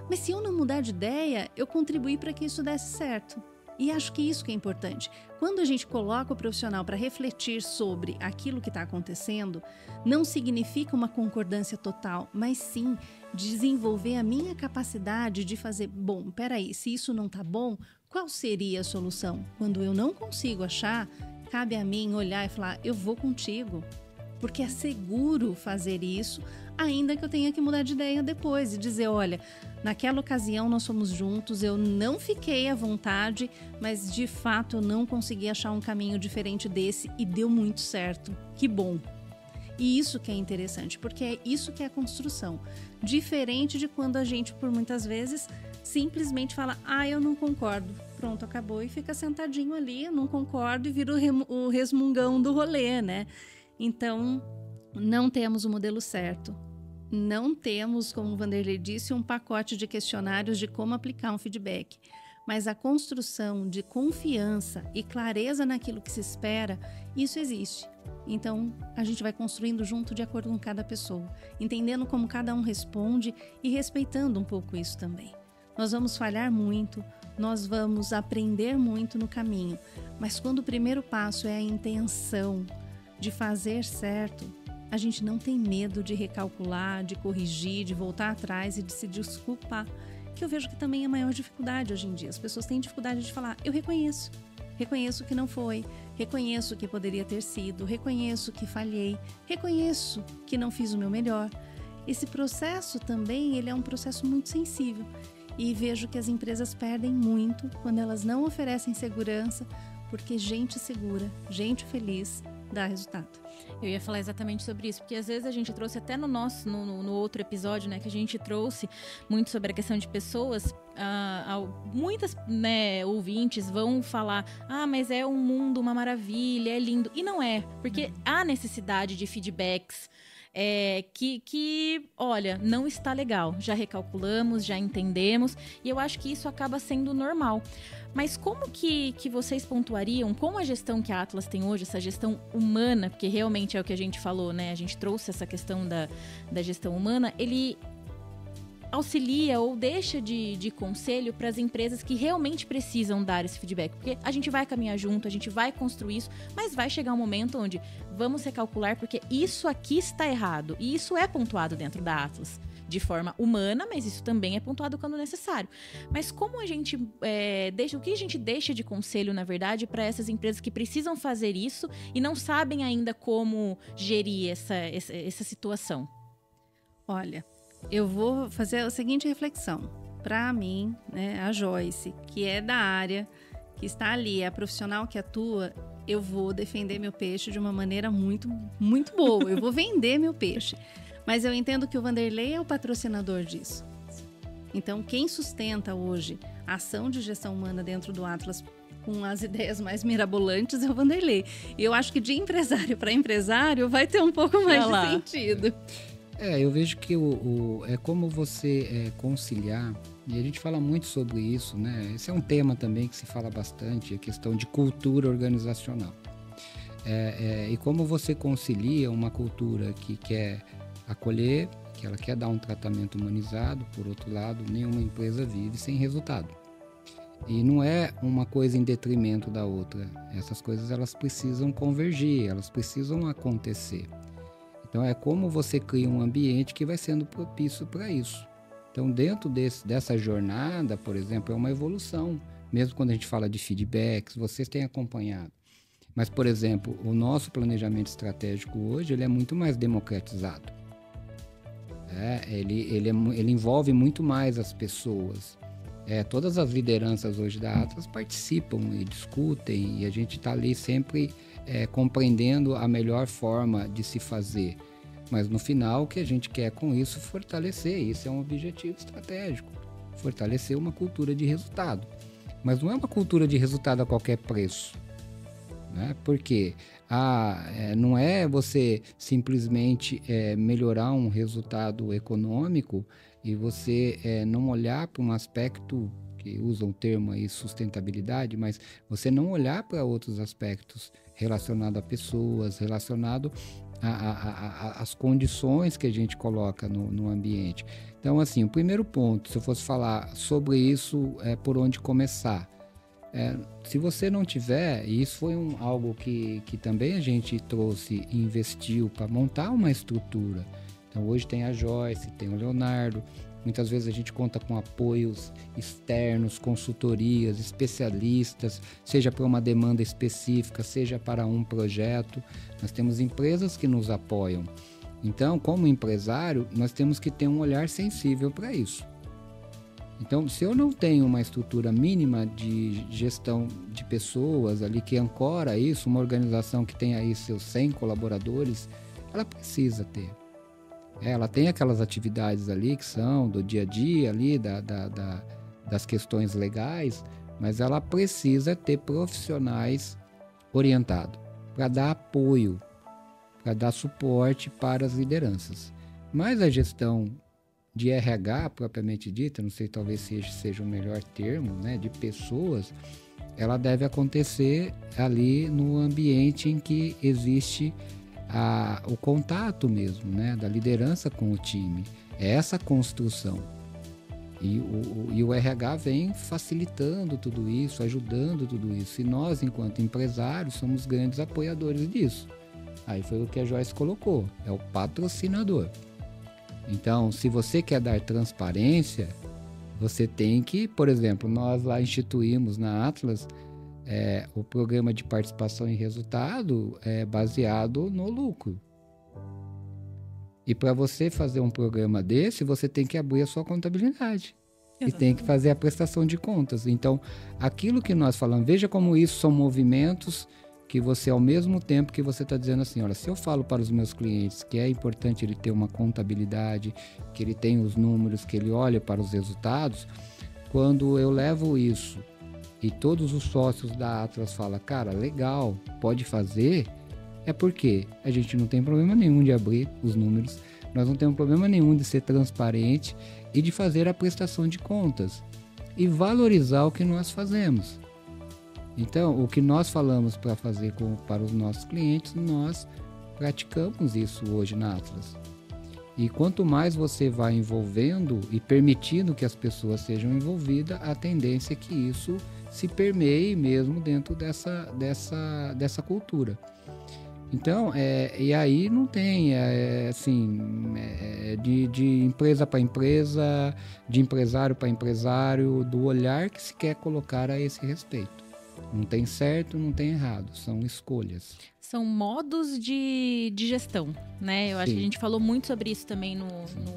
Mas se eu não mudar de ideia, eu contribuí para que isso desse certo. E acho que isso que é importante. Quando a gente coloca o profissional para refletir sobre aquilo que está acontecendo, não significa uma concordância total, mas sim desenvolver a minha capacidade de fazer, bom, peraí, se isso não está bom, qual seria a solução? Quando eu não consigo achar, cabe a mim olhar e falar, eu vou contigo. Porque é seguro fazer isso, ainda que eu tenha que mudar de ideia depois e dizer, olha, naquela ocasião nós fomos juntos, eu não fiquei à vontade, mas de fato eu não consegui achar um caminho diferente desse e deu muito certo. Que bom! E isso que é interessante, porque é isso que é a construção. Diferente de quando a gente, por muitas vezes, simplesmente fala, eu não concordo. Pronto, acabou e fica sentadinho ali, eu não concordo e vira o resmungão do rolê, né? Então, não temos o modelo certo. Não temos, como o Vanderlei disse, um pacote de questionários de como aplicar um feedback. Mas a construção de confiança e clareza naquilo que se espera, isso existe. Então, a gente vai construindo junto de acordo com cada pessoa, entendendo como cada um responde e respeitando um pouco isso também. Nós vamos falhar muito, nós vamos aprender muito no caminho, mas quando o primeiro passo é a intenção de fazer certo, a gente não tem medo de recalcular, de corrigir, de voltar atrás e de se desculpar, que eu vejo que também é a maior dificuldade hoje em dia. As pessoas têm dificuldade de falar, eu reconheço que não foi, reconheço que poderia ter sido, reconheço que falhei, reconheço que não fiz o meu melhor. Esse processo também, ele é um processo muito sensível e vejo que as empresas perdem muito quando elas não oferecem segurança, porque gente segura, gente feliz, dá resultado. Eu ia falar exatamente sobre isso, porque às vezes a gente trouxe até no outro episódio, né, que a gente trouxe muito sobre a questão de pessoas, muitas, né, ouvintes vão falar, mas é um mundo, uma maravilha, é lindo, e não é, porque há necessidade de feedbacks, que, olha, não está legal, já recalculamos, já entendemos, e eu acho que isso acaba sendo normal. Mas como que vocês pontuariam, com a gestão que a Atlas tem hoje, essa gestão humana, porque realmente é o que a gente falou, né? A gente trouxe essa questão da gestão humana, ele auxilia ou deixa de conselho para as empresas que realmente precisam dar esse feedback. Porque a gente vai caminhar junto, a gente vai construir isso, mas vai chegar um momento onde vamos recalcular porque isso aqui está errado. E isso é pontuado dentro da Atlas. De forma humana, mas isso também é pontuado quando necessário. Mas como a gente o que a gente deixa de conselho, na verdade, para essas empresas que precisam fazer isso e não sabem ainda como gerir essa situação? Olha, eu vou fazer a seguinte reflexão. Para mim, né, a Joyce, que é da área, que está ali, é a profissional que atua, eu vou defender meu peixe de uma maneira muito, muito boa. Eu vou vender meu peixe. Mas eu entendo que o Vanderlei é o patrocinador disso. Então, quem sustenta hoje a ação de gestão humana dentro do Atlas com as ideias mais mirabolantes é o Vanderlei. E eu acho que de empresário para empresário vai ter um pouco mais de sentido. Eu vejo que é como você conciliar, e a gente fala muito sobre isso, né? Esse é um tema também que se fala bastante, a questão de cultura organizacional. E como você concilia uma cultura que quer acolher, que ela quer dar um tratamento humanizado, por outro lado, nenhuma empresa vive sem resultado. E não é uma coisa em detrimento da outra. Essas coisas elas precisam convergir, elas precisam acontecer. Então é como você cria um ambiente que vai sendo propício para isso. Então dentro dessa jornada, por exemplo, é uma evolução. Mesmo quando a gente fala de feedbacks, vocês têm acompanhado. Mas, por exemplo, o nosso planejamento estratégico hoje ele é muito mais democratizado. Ele envolve muito mais as pessoas. Todas as lideranças hoje da Atlas participam e discutem, e a gente está ali sempre compreendendo a melhor forma de se fazer. Mas no final, o que a gente quer com isso é fortalecer. Isso é um objetivo estratégico, fortalecer uma cultura de resultado. mas não é uma cultura de resultado a qualquer preço. Né? Porque não é você simplesmente melhorar um resultado econômico e você não olhar para um aspecto, que usa o termo aí sustentabilidade, mas você não olhar para outros aspectos relacionados a pessoas, relacionado às condições que a gente coloca no ambiente. Então, assim, o primeiro ponto, se eu fosse falar sobre isso, por onde começar. Se você não tiver, e isso foi algo que também a gente trouxe e investiu para montar uma estrutura. Então hoje tem a Joyce, tem o Leonardo, muitas vezes a gente conta com apoios externos, consultorias, especialistas, seja para uma demanda específica, seja para um projeto. Nós temos empresas que nos apoiam. Então, como empresário, nós temos que ter um olhar sensível para isso. Então, se eu não tenho uma estrutura mínima de gestão de pessoas ali que ancora isso, uma organização que tem aí seus 100 colaboradores, ela precisa ter. Ela tem aquelas atividades ali que são do dia a dia ali, das questões legais, mas ela precisa ter profissionais orientados para dar apoio, para dar suporte para as lideranças. Mas a gestão de RH, propriamente dita, não sei, talvez seja o melhor termo, né, de pessoas, ela deve acontecer ali no ambiente em que existe o contato mesmo, né, da liderança com o time. É essa construção. E o RH vem facilitando tudo isso, ajudando tudo isso. E nós, enquanto empresários, somos grandes apoiadores disso. Aí foi o que a Joyce colocou, é o patrocinador. Então, se você quer dar transparência, você tem que, por exemplo, nós lá instituímos na Atlas o programa de participação em resultado baseado no lucro. E para você fazer um programa desse, você tem que abrir a sua contabilidade. Exatamente. E tem que fazer a prestação de contas. Então, aquilo que nós falamos, veja como isso são movimentos que você, ao mesmo tempo que você está dizendo assim, olha, se eu falo para os meus clientes que é importante ele ter uma contabilidade, que ele tem os números, que ele olha para os resultados, quando eu levo isso e todos os sócios da Atlas falam, cara, legal, pode fazer, é porque a gente não tem problema nenhum de abrir os números, nós não temos problema nenhum de ser transparente e de fazer a prestação de contas e valorizar o que nós fazemos. Então, o que nós falamos para fazer para os nossos clientes, nós praticamos isso hoje na Atlas. E quanto mais você vai envolvendo e permitindo que as pessoas sejam envolvidas, a tendência é que isso se permeie mesmo dentro dessa cultura. Então, e aí não tem, de empresa para empresa, de empresário para empresário, do olhar que se quer colocar a esse respeito. Não tem certo, não tem errado, são escolhas. São modos de gestão, né? Eu acho que a gente falou muito sobre isso também no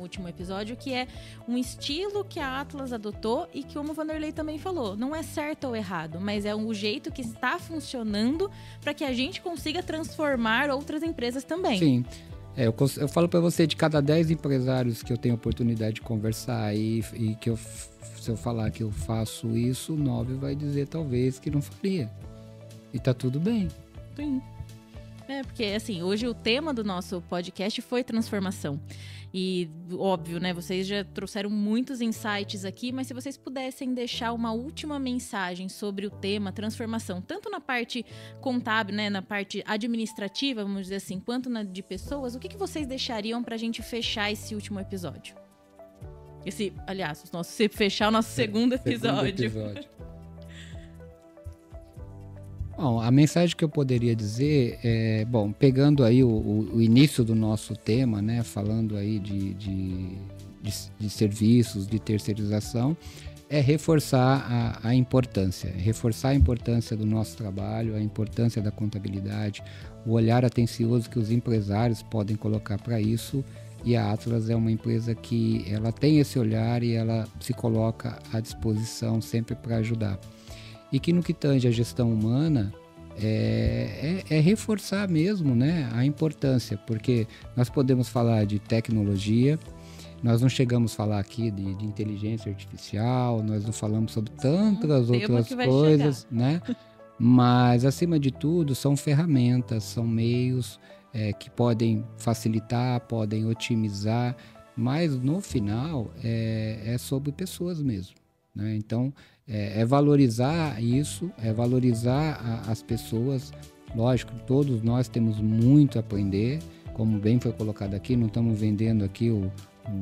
último episódio, que é um estilo que a Atlas adotou e que, como o Vanderlei também falou, não é certo ou errado, mas é um jeito que está funcionando para que a gente consiga transformar outras empresas também. Sim. Eu falo para você, de cada 10 empresários que eu tenho oportunidade de conversar e que se eu falar que eu faço isso, 9 vai dizer talvez que não faria. E tá tudo bem. Sim. Porque assim, hoje o tema do nosso podcast foi transformação. E óbvio, né, vocês já trouxeram muitos insights aqui, mas se vocês pudessem deixar uma última mensagem sobre o tema transformação, tanto na parte contábil, né, na parte administrativa, vamos dizer assim, quanto na de pessoas, o que vocês deixariam pra gente fechar esse último episódio? Fechar o nosso segundo episódio. Bom, a mensagem que eu poderia dizer pegando aí o início do nosso tema, né, falando aí de serviços, de terceirização, é reforçar a importância do nosso trabalho, a importância da contabilidade, o olhar atencioso que os empresários podem colocar para isso, e a Atlas é uma empresa que ela tem esse olhar e ela se coloca à disposição sempre para ajudar. E que no que tange a gestão humana, é reforçar mesmo, né, a importância, porque nós podemos falar de tecnologia, Nós não chegamos a falar aqui de inteligência artificial, nós não falamos sobre tantas outras coisas, né? Mas, acima de tudo, são ferramentas, são meios que podem facilitar, podem otimizar, mas no final é sobre pessoas mesmo, né? Então, é valorizar isso, é valorizar as pessoas. Lógico, todos nós temos muito a aprender, como bem foi colocado aqui, não estamos vendendo aqui um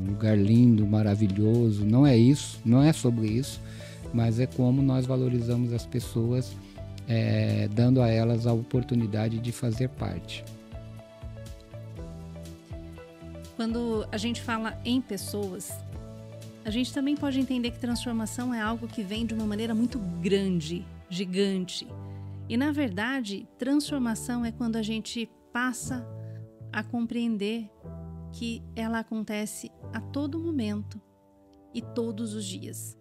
lugar lindo, maravilhoso, não é isso, não é sobre isso, mas é como nós valorizamos as pessoas, dando a elas a oportunidade de fazer parte. Quando a gente fala em pessoas, a gente também pode entender que transformação é algo que vem de uma maneira muito grande, gigante. E, na verdade, transformação é quando a gente passa a compreender que ela acontece a todo momento e todos os dias.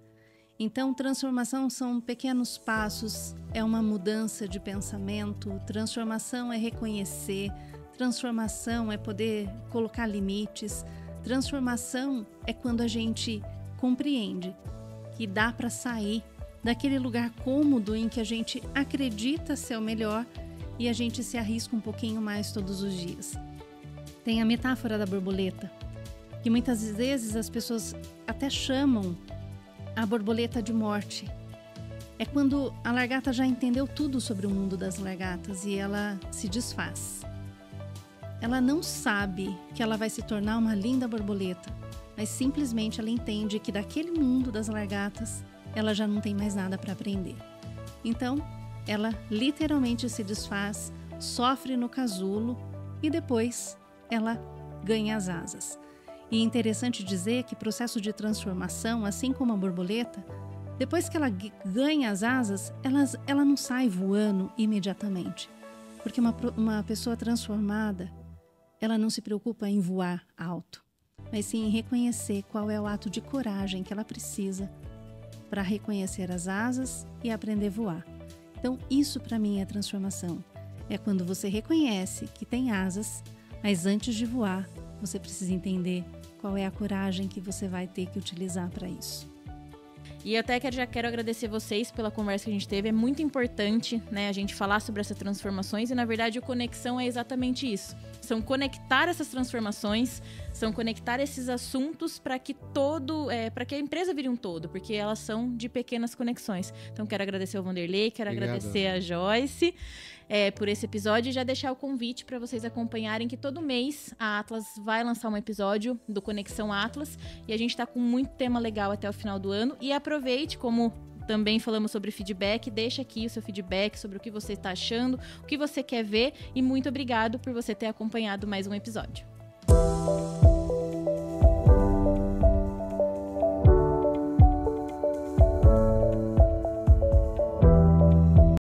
Então, transformação são pequenos passos, é uma mudança de pensamento, transformação é reconhecer, transformação é poder colocar limites, transformação é quando a gente compreende que dá para sair daquele lugar cômodo em que a gente acredita ser o melhor e a gente se arrisca um pouquinho mais todos os dias. Tem a metáfora da borboleta, que muitas vezes as pessoas até chamam a borboleta de morte. É quando a lagarta já entendeu tudo sobre o mundo das lagartas e ela se desfaz. Ela não sabe que ela vai se tornar uma linda borboleta, mas simplesmente ela entende que daquele mundo das lagartas ela já não tem mais nada para aprender. Então, ela literalmente se desfaz, sofre no casulo e depois ela ganha as asas. E é interessante dizer que o processo de transformação, assim como a borboleta, depois que ela ganha as asas, ela não sai voando imediatamente. Porque uma pessoa transformada, ela não se preocupa em voar alto, mas sim em reconhecer qual é o ato de coragem que ela precisa para reconhecer as asas e aprender a voar. Então, isso para mim é transformação. É quando você reconhece que tem asas, mas antes de voar, você precisa entender qual é a coragem que você vai ter que utilizar para isso. E até que já quero agradecer vocês pela conversa que a gente teve. É muito importante, né, a gente falar sobre essas transformações e, na verdade, o Conexão é exatamente isso. São conectar essas transformações, são conectar esses assuntos para que para que a empresa vire um todo, porque elas são de pequenas conexões. Então, quero agradecer ao Vanderlei, quero agradecer a Joyce por esse episódio e já deixar o convite para vocês acompanharem que todo mês a Atlas vai lançar um episódio do Conexão Atlas e a gente está com muito tema legal até o final do ano. E aproveite, como também falamos sobre feedback, deixa aqui o seu feedback sobre o que você está achando, o que você quer ver e muito obrigado por você ter acompanhado mais um episódio.